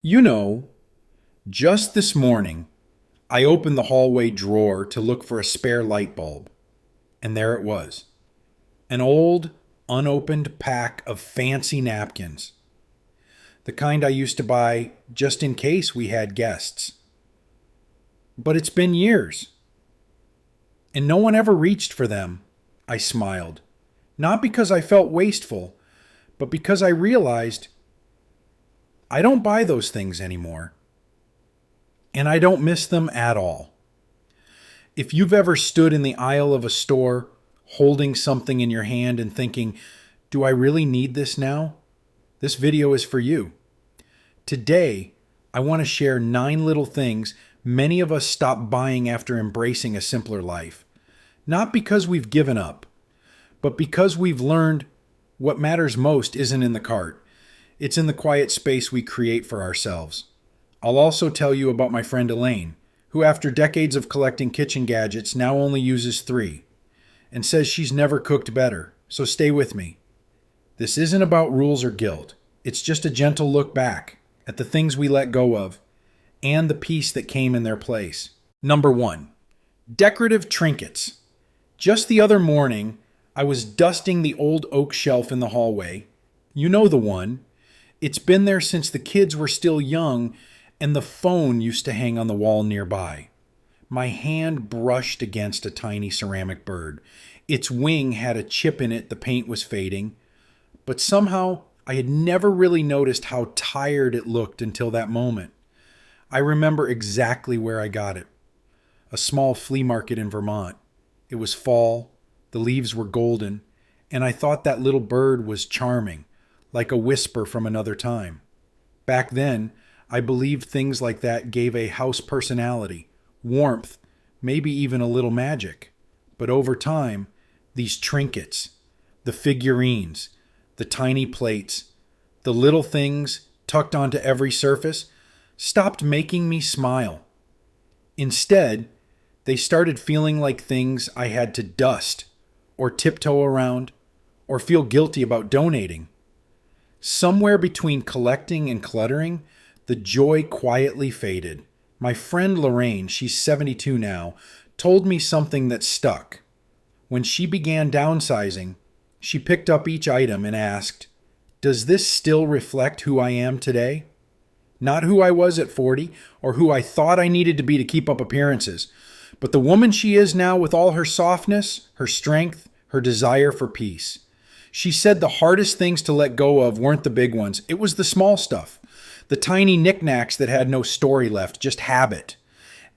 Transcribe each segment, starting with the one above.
You know, just this morning, I opened the hallway drawer to look for a spare light bulb, and there it was, an old, unopened pack of fancy napkins, the kind I used to buy just in case we had guests. But it's been years, and no one ever reached for them. I smiled, not because I felt wasteful, but because I realized I don't buy those things anymore, and I don't miss them at all. If you've ever stood in the aisle of a store holding something in your hand and thinking, do I really need this now? This video is for you. Today, I want to share 9 little things many of us stop buying after embracing a simpler life. Not because we've given up, but because we've learned what matters most isn't in the cart. It's in the quiet space we create for ourselves. I'll also tell you about my friend Elaine, who after decades of collecting kitchen gadgets now only uses 3, and says she's never cooked better, so stay with me. This isn't about rules or guilt. It's just a gentle look back at the things we let go of and the peace that came in their place. Number 1, decorative trinkets. Just the other morning, I was dusting the old oak shelf in the hallway. You know the one. It's been there since the kids were still young and the phone used to hang on the wall nearby. My hand brushed against a tiny ceramic bird. Its wing had a chip in it, the paint was fading, but somehow I had never really noticed how tired it looked until that moment. I remember exactly where I got it. A small flea market in Vermont. It was fall, the leaves were golden, and I thought that little bird was charming, like a whisper from another time. Back then, I believed things like that gave a house personality, warmth, maybe even a little magic. But over time, these trinkets, the figurines, the tiny plates, the little things tucked onto every surface, stopped making me smile. Instead, they started feeling like things I had to dust, or tiptoe around, or feel guilty about donating. Somewhere between collecting and cluttering, the joy quietly faded. My friend Lorraine, she's 72 now, told me something that stuck. When she began downsizing, she picked up each item and asked, does this still reflect who I am today? Not who I was at 40 or who I thought I needed to be to keep up appearances, but the woman she is now with all her softness, her strength, her desire for peace. She said the hardest things to let go of weren't the big ones. It was the small stuff. The tiny knickknacks that had no story left, just habit.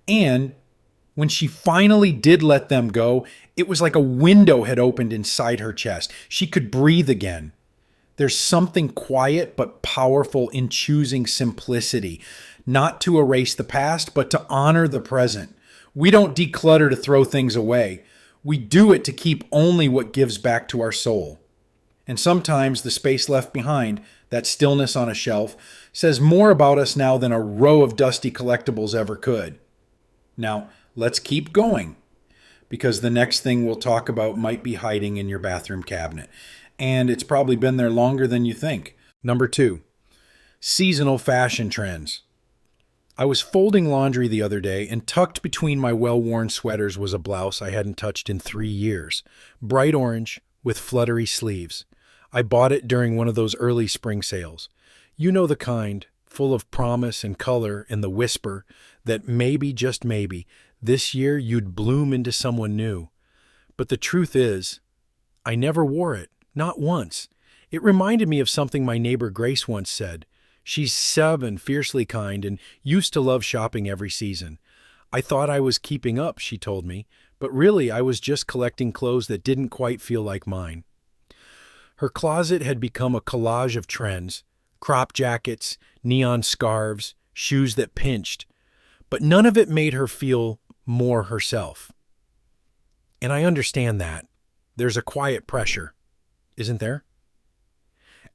And when she finally did let them go, it was like a window had opened inside her chest. She could breathe again. There's something quiet but powerful in choosing simplicity, not to erase the past, but to honor the present. We don't declutter to throw things away. We do it to keep only what gives back to our soul. And sometimes the space left behind, that stillness on a shelf, says more about us now than a row of dusty collectibles ever could. Now, let's keep going, because the next thing we'll talk about might be hiding in your bathroom cabinet. And it's probably been there longer than you think. Number 2, seasonal fashion trends. I was folding laundry the other day, and tucked between my well-worn sweaters was a blouse I hadn't touched in 3 years. Bright orange with fluttery sleeves. I bought it during one of those early spring sales. You know the kind, full of promise and color and the whisper that maybe, just maybe, this year you'd bloom into someone new. But the truth is, I never wore it, not once. It reminded me of something my neighbor Grace once said. She's 7, fiercely kind, and used to love shopping every season. I thought I was keeping up, she told me, but really I was just collecting clothes that didn't quite feel like mine. Her closet had become a collage of trends, crop jackets, neon scarves, shoes that pinched, but none of it made her feel more herself. And I understand that. There's a quiet pressure, isn't there?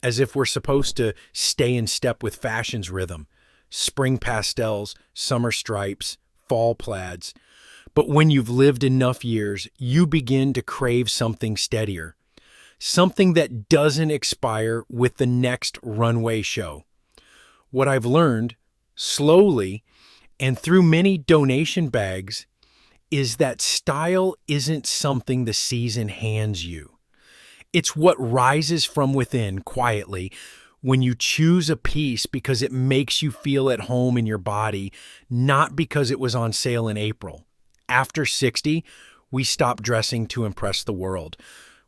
As if we're supposed to stay in step with fashion's rhythm, spring pastels, summer stripes, fall plaids. But when you've lived enough years, you begin to crave something steadier, something that doesn't expire with the next runway show. What I've learned, slowly, and through many donation bags, is that style isn't something the season hands you. It's what rises from within quietly when you choose a piece because it makes you feel at home in your body, not because it was on sale in April. After 60, we stop dressing to impress the world.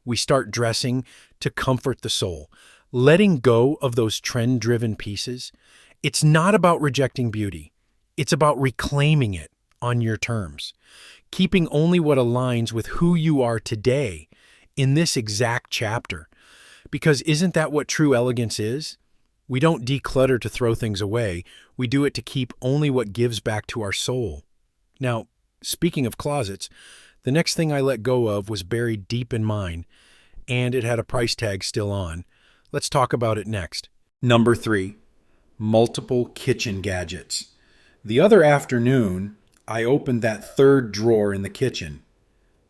We start dressing to comfort the soul. Letting go of those trend driven pieces, it's not about rejecting beauty, it's about reclaiming it on your terms, keeping only what aligns with who you are today in this exact chapter. Because isn't that what true elegance is? We don't declutter to throw things away. We do it to keep only what gives back to our soul. Now, speaking of closets, the next thing I let go of was buried deep in mine, and it had a price tag still on. Let's talk about it next. Number 3, multiple kitchen gadgets. The other afternoon, I opened that third drawer in the kitchen,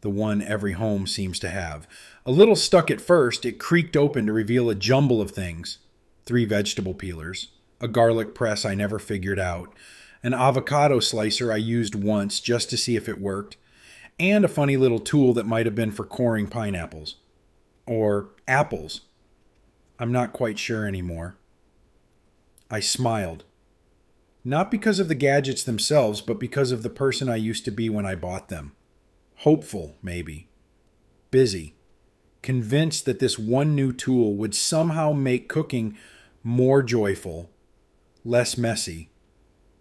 the one every home seems to have. A little stuck at first, it creaked open to reveal a jumble of things. 3 vegetable peelers, a garlic press I never figured out, an avocado slicer I used once just to see if it worked, and a funny little tool that might have been for coring pineapples. Or apples. I'm not quite sure anymore. I smiled. Not because of the gadgets themselves, but because of the person I used to be when I bought them. Hopeful, maybe. Busy. Convinced that this one new tool would somehow make cooking more joyful, less messy,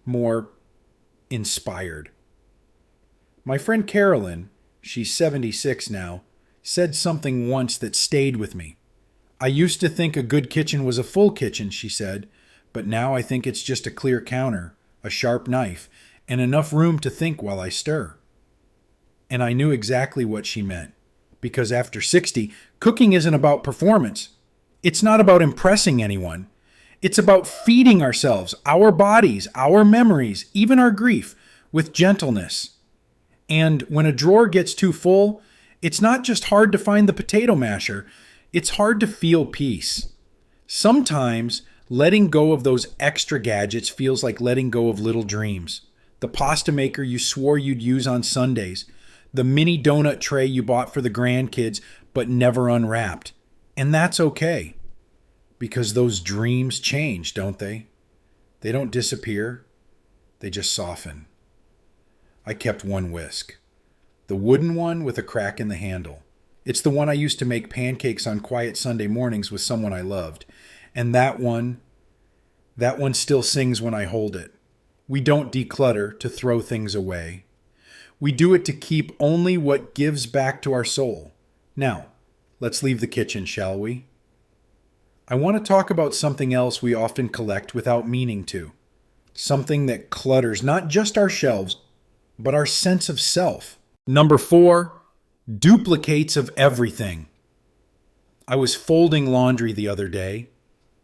more inspired. My friend Carolyn, she's 76 now, said something once that stayed with me. I used to think a good kitchen was a full kitchen, she said, but now I think it's just a clear counter, a sharp knife, and enough room to think while I stir. And I knew exactly what she meant, because after 60, cooking isn't about performance. It's not about impressing anyone. It's about feeding ourselves, our bodies, our memories, even our grief, with gentleness. And when a drawer gets too full, it's not just hard to find the potato masher, it's hard to feel peace. Sometimes letting go of those extra gadgets feels like letting go of little dreams. The pasta maker you swore you'd use on Sundays, the mini donut tray you bought for the grandkids but never unwrapped. And that's okay, because those dreams change, don't they? They don't disappear, they just soften. I kept one whisk, the wooden one with a crack in the handle. It's the one I used to make pancakes on quiet Sunday mornings with someone I loved. And that one still sings when I hold it. We don't declutter to throw things away. We do it to keep only what gives back to our soul. Now, let's leave the kitchen, shall we? I want to talk about something else we often collect without meaning to. Something that clutters not just our shelves, but our sense of self. Number 4, duplicates of everything. I was folding laundry the other day,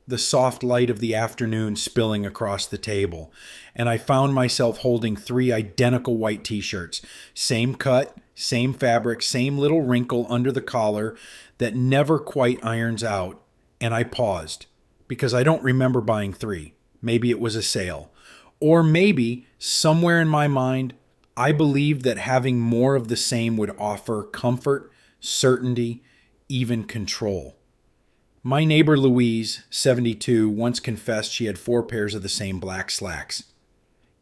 the soft light of the afternoon spilling across the table, and I found myself holding 3 identical white t-shirts. Same cut, same fabric, same little wrinkle under the collar that never quite irons out, and I paused because I don't remember buying 3. Maybe it was a sale. Or maybe, somewhere in my mind, I believed that having more of the same would offer comfort, certainty, even control. My neighbor Louise, 72, once confessed she had 4 pairs of the same black slacks.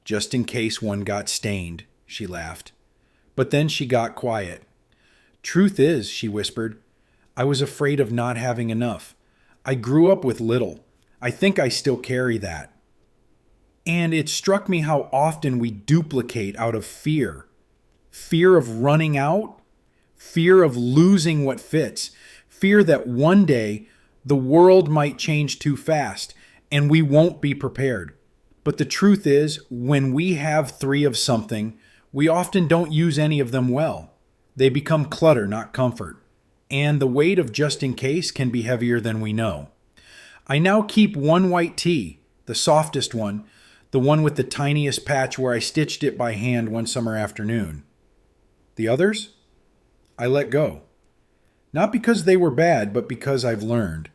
Just in case one got stained, she laughed. But then she got quiet. Truth is, she whispered, I was afraid of not having enough. I grew up with little. I think I still carry that. And it struck me how often we duplicate out of fear. Fear of running out, fear of losing what fits, fear that one day the world might change too fast and we won't be prepared. But the truth is, when we have 3 of something, we often don't use any of them well. They become clutter, not comfort. And the weight of just in case can be heavier than we know. I now keep 1 white tee, the softest one, the one with the tiniest patch where I stitched it by hand one summer afternoon. The others? I let go. Not because they were bad, but because I've learned.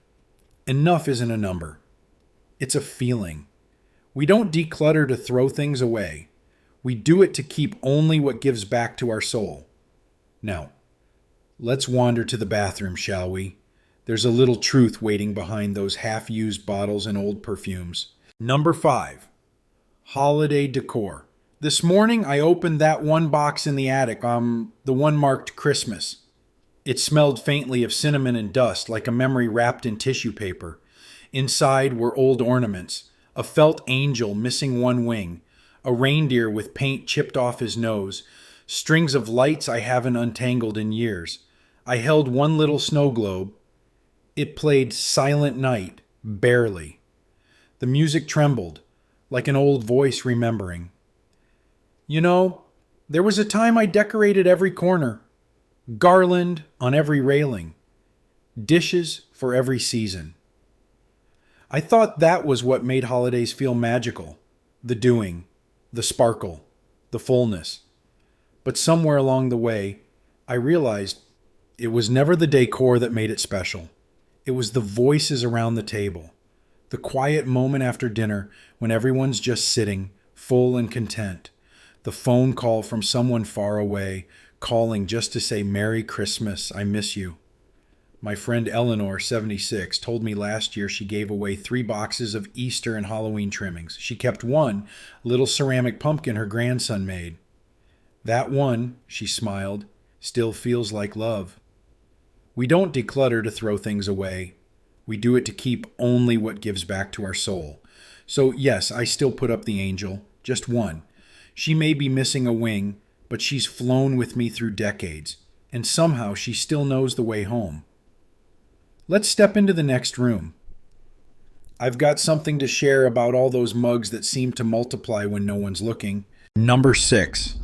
Enough isn't a number. It's a feeling. We don't declutter to throw things away. We do it to keep only what gives back to our soul. Now, let's wander to the bathroom, shall we? There's a little truth waiting behind those half-used bottles and old perfumes. Number 5. Holiday decor. This morning I opened that one box in the attic, the one marked Christmas. It smelled faintly of cinnamon and dust, like a memory wrapped in tissue paper. Inside were old ornaments, a felt angel missing one wing, a reindeer with paint chipped off his nose, strings of lights I haven't untangled in years. I held one little snow globe. It played Silent Night, barely. The music trembled, like an old voice remembering. You know, there was a time I decorated every corner, garland on every railing, dishes for every season. I thought that was what made holidays feel magical, the doing, the sparkle, the fullness. But somewhere along the way, I realized it was never the decor that made it special. It was the voices around the table, the quiet moment after dinner when everyone's just sitting, full and content. The phone call from someone far away, calling just to say, "Merry Christmas, I miss you." My friend Eleanor, 76, told me last year she gave away 3 boxes of Easter and Halloween trimmings. She kept one, a little ceramic pumpkin her grandson made. That one, she smiled, still feels like love. We don't declutter to throw things away. We do it to keep only what gives back to our soul. So yes, I still put up the angel, just one. She may be missing a wing, but she's flown with me through decades, and somehow she still knows the way home. Let's step into the next room. I've got something to share about all those mugs that seem to multiply when no one's looking. Number 6.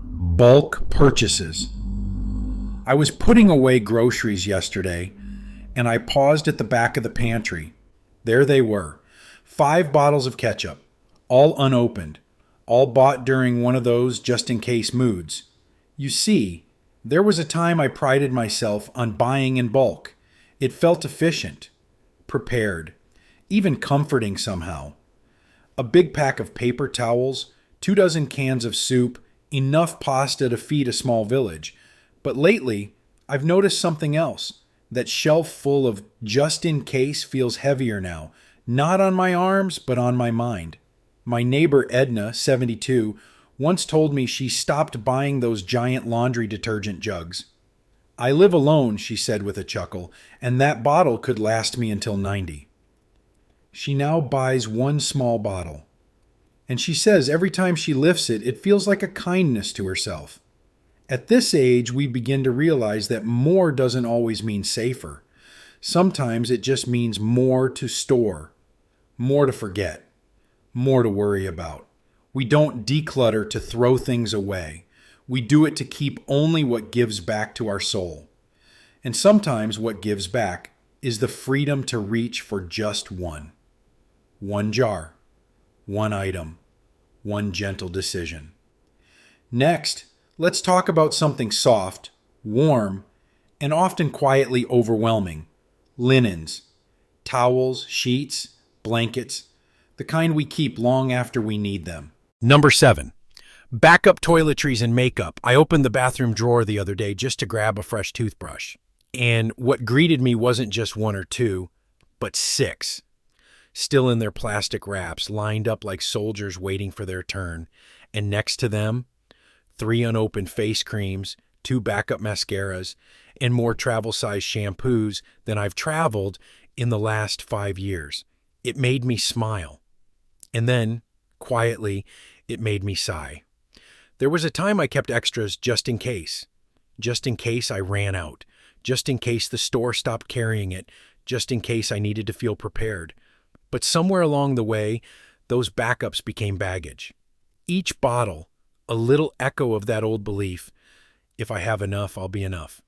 Bulk purchases. I was putting away groceries yesterday, and I paused at the back of the pantry. There they were, 5 bottles of ketchup, all unopened, all bought during one of those just-in-case moods. You see, there was a time I prided myself on buying in bulk. It felt efficient, prepared, even comforting somehow. A big pack of paper towels, 2 dozen cans of soup, enough pasta to feed a small village. But lately, I've noticed something else. That shelf full of just in case feels heavier now, not on my arms, but on my mind. My neighbor Edna, 72, once told me she stopped buying those giant laundry detergent jugs. I live alone, she said with a chuckle, and that bottle could last me until 90. She now buys one small bottle. And she says every time she lifts it, it feels like a kindness to herself. At this age, we begin to realize that more doesn't always mean safer. Sometimes it just means more to store, more to forget, more to worry about. We don't declutter to throw things away. We do it to keep only what gives back to our soul. And sometimes what gives back is the freedom to reach for just one. One jar, one item, one gentle decision. Next, let's talk about something soft, warm, and often quietly overwhelming. Linens, towels, sheets, blankets, the kind we keep long after we need them. Number 7. Backup toiletries and makeup. I opened the bathroom drawer the other day just to grab a fresh toothbrush. And what greeted me wasn't just 1 or 2, but 6. Still in their plastic wraps, lined up like soldiers waiting for their turn. And next to them, 3 unopened face creams, 2 backup mascaras, and more travel-sized shampoos than I've traveled in the last 5 years. It made me smile. And then, quietly, it made me sigh. There was a time I kept extras just in case. Just in case I ran out. Just in case the store stopped carrying it. Just in case I needed to feel prepared. But somewhere along the way, those backups became baggage. Each bottle, a little echo of that old belief, if I have enough, I'll be enough.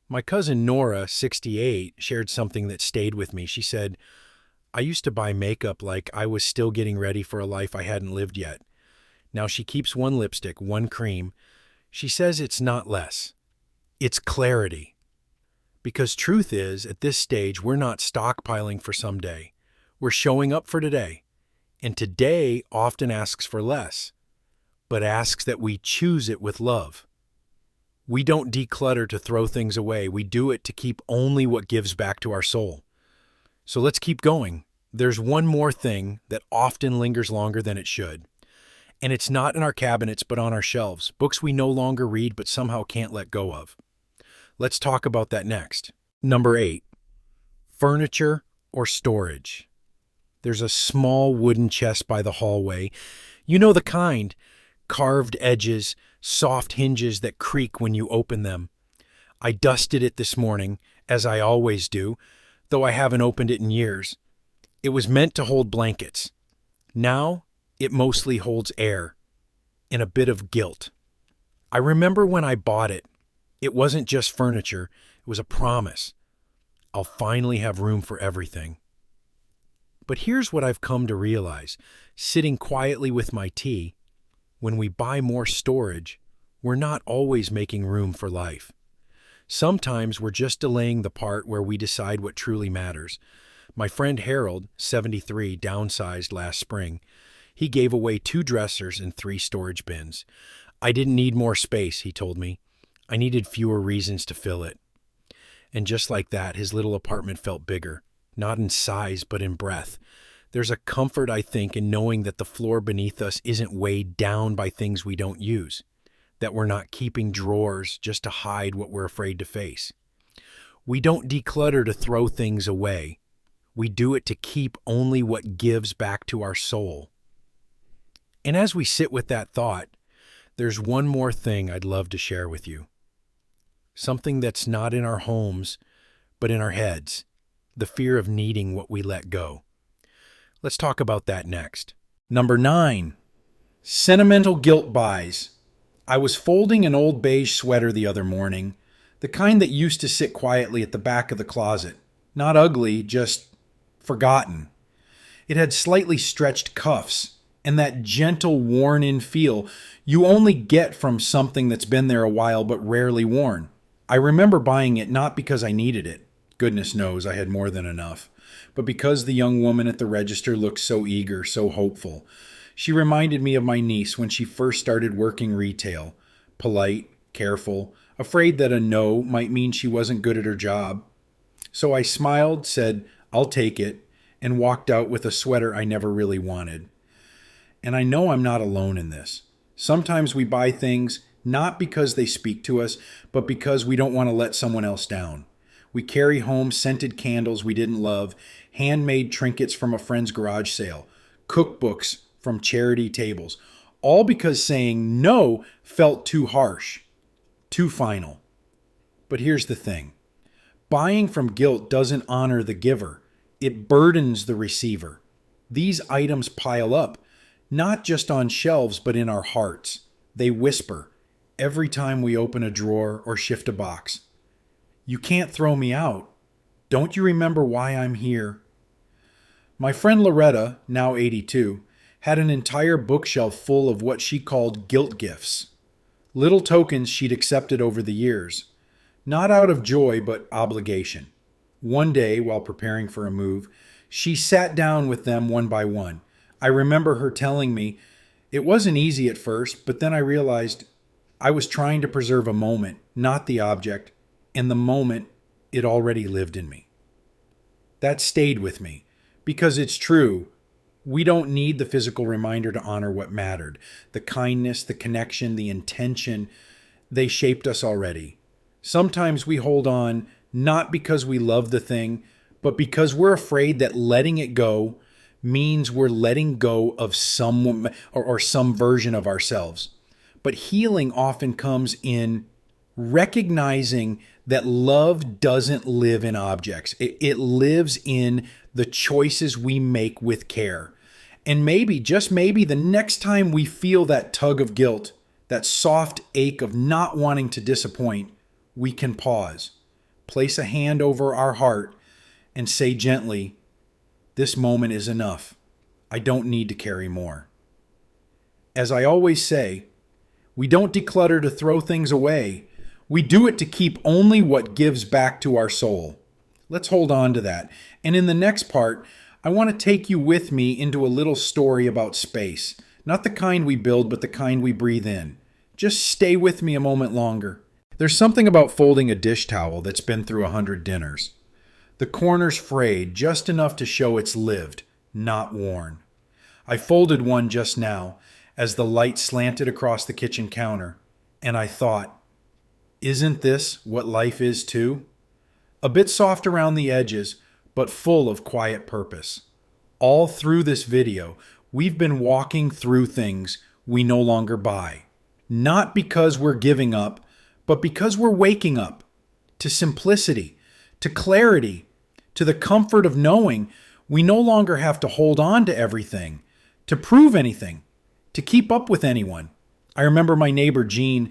My cousin Nora, 68, shared something that stayed with me. She said, "I used to buy makeup like I was still getting ready for a life I hadn't lived yet. Now she keeps 1 lipstick, 1 cream. She says it's not less. It's clarity. Because truth is, at this stage, we're not stockpiling for someday. We're showing up for today. And today often asks for less, but asks that we choose it with love. We don't declutter to throw things away. We do it to keep only what gives back to our soul. So let's keep going. There's one more thing that often lingers longer than it should. And it's not in our cabinets, but on our shelves. Books we no longer read, but somehow can't let go of. Let's talk about that next. Number 8, furniture or storage. There's a small wooden chest by the hallway. You know the kind. Carved edges, soft hinges that creak when you open them. I dusted it this morning, as I always do, though I haven't opened it in years. It was meant to hold blankets. Now, it mostly holds air and a bit of guilt. I remember when I bought it, it wasn't just furniture, it was a promise. I'll finally have room for everything. But here's what I've come to realize, sitting quietly with my tea, when we buy more storage, we're not always making room for life. Sometimes we're just delaying the part where we decide what truly matters. My friend Harold, 73, downsized last spring. He gave away 2 dressers and 3 storage bins. I didn't need more space, he told me. I needed fewer reasons to fill it. And just like that, his little apartment felt bigger, not in size, but in breadth. There's a comfort, I think, in knowing that the floor beneath us isn't weighed down by things we don't use, that we're not keeping drawers just to hide what we're afraid to face. We don't declutter to throw things away. We do it to keep only what gives back to our soul. And as we sit with that thought, there's one more thing I'd love to share with you. Something that's not in our homes, but in our heads. The fear of needing what we let go. Let's talk about that next. Number 9, sentimental guilt buys. I was folding an old beige sweater the other morning, the kind that used to sit quietly at the back of the closet. Not ugly, just forgotten. It had slightly stretched cuffs and that gentle, worn-in feel you only get from something that's been there a while but rarely worn. I remember buying it not because I needed it. Goodness knows I had more than enough. But because the young woman at the register looked so eager, so hopeful. She reminded me of my niece when she first started working retail. Polite, careful, afraid that a no might mean she wasn't good at her job. So I smiled, said, "I'll take it," and walked out with a sweater I never really wanted. And I know I'm not alone in this. Sometimes we buy things not because they speak to us, but because we don't want to let someone else down. We carry home scented candles we didn't love, handmade trinkets from a friend's garage sale, cookbooks from charity tables, all because saying no felt too harsh, too final. But here's the thing. Buying from guilt doesn't honor the giver. It burdens the receiver. These items pile up, not just on shelves, but in our hearts. They whisper every time we open a drawer or shift a box. "You can't throw me out. Don't you remember why I'm here?" My friend Loretta, now 82, had an entire bookshelf full of what she called guilt gifts. Little tokens she'd accepted over the years. Not out of joy, but obligation. One day, while preparing for a move, she sat down with them one by one. I remember her telling me, "It wasn't easy at first, but then I realized I was trying to preserve a moment, not the object, and the moment, it already lived in me." That stayed with me, because it's true. We don't need the physical reminder to honor what mattered. The kindness, the connection, the intention, they shaped us already. Sometimes we hold on not because we love the thing, but because we're afraid that letting it go means we're letting go of someone or some version of ourselves. But healing often comes in recognizing that love doesn't live in objects. It lives in the choices we make with care. And maybe, just maybe, the next time we feel that tug of guilt, that soft ache of not wanting to disappoint, we can pause, place a hand over our heart, and say gently, "This moment is enough. I don't need to carry more." As I always say, we don't declutter to throw things away. We do it to keep only what gives back to our soul. Let's hold on to that. And in the next part, I want to take you with me into a little story about space. Not the kind we build, but the kind we breathe in. Just stay with me a moment longer. There's something about folding a dish towel that's been through 100 dinners. The corner's frayed just enough to show it's lived, not worn. I folded one just now as the light slanted across the kitchen counter, and I thought, isn't this what life is too? A bit soft around the edges, but full of quiet purpose. All through this video, we've been walking through things we no longer buy. Not because we're giving up, but because we're waking up to simplicity, to clarity, to the comfort of knowing we no longer have to hold on to everything, to prove anything, to keep up with anyone. I remember my neighbor Jean,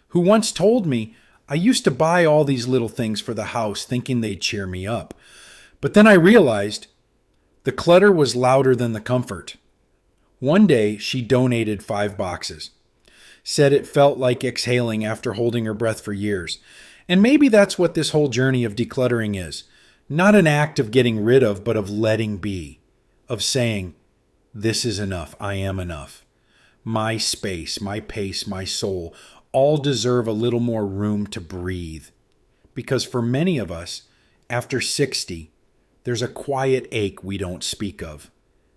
who once told me, I used to buy all these little things for the house thinking they'd cheer me up. But then I realized the clutter was louder than the comfort. One day, she donated 5 boxes. Said it felt like exhaling after holding her breath for years. And maybe that's what this whole journey of decluttering is. Not an act of getting rid of, but of letting be. Of saying, this is enough, I am enough. My space, my pace, my soul all deserve a little more room to breathe. Because for many of us, after 60, there's a quiet ache we don't speak of.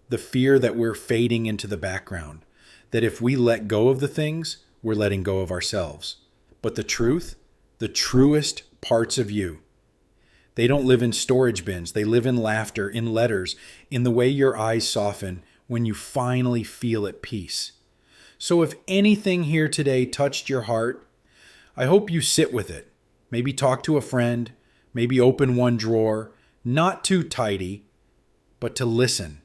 The fear that we're fading into the background. That if we let go of the things, we're letting go of ourselves. But the truth, the truest parts of you, they don't live in storage bins. They live in laughter, in letters, in the way your eyes soften when you finally feel at peace. So if anything here today touched your heart, I hope you sit with it. Maybe talk to a friend, maybe open one drawer, not too tidy, but to listen.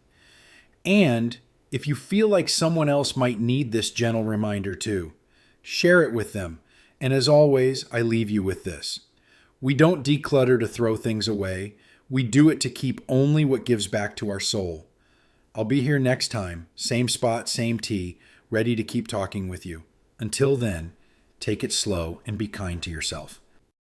And if you feel like someone else might need this gentle reminder too, share it with them. And as always, I leave you with this. We don't declutter to throw things away. We do it to keep only what gives back to our soul. I'll be here next time, same spot, same tea, ready to keep talking with you. Until then, take it slow and be kind to yourself.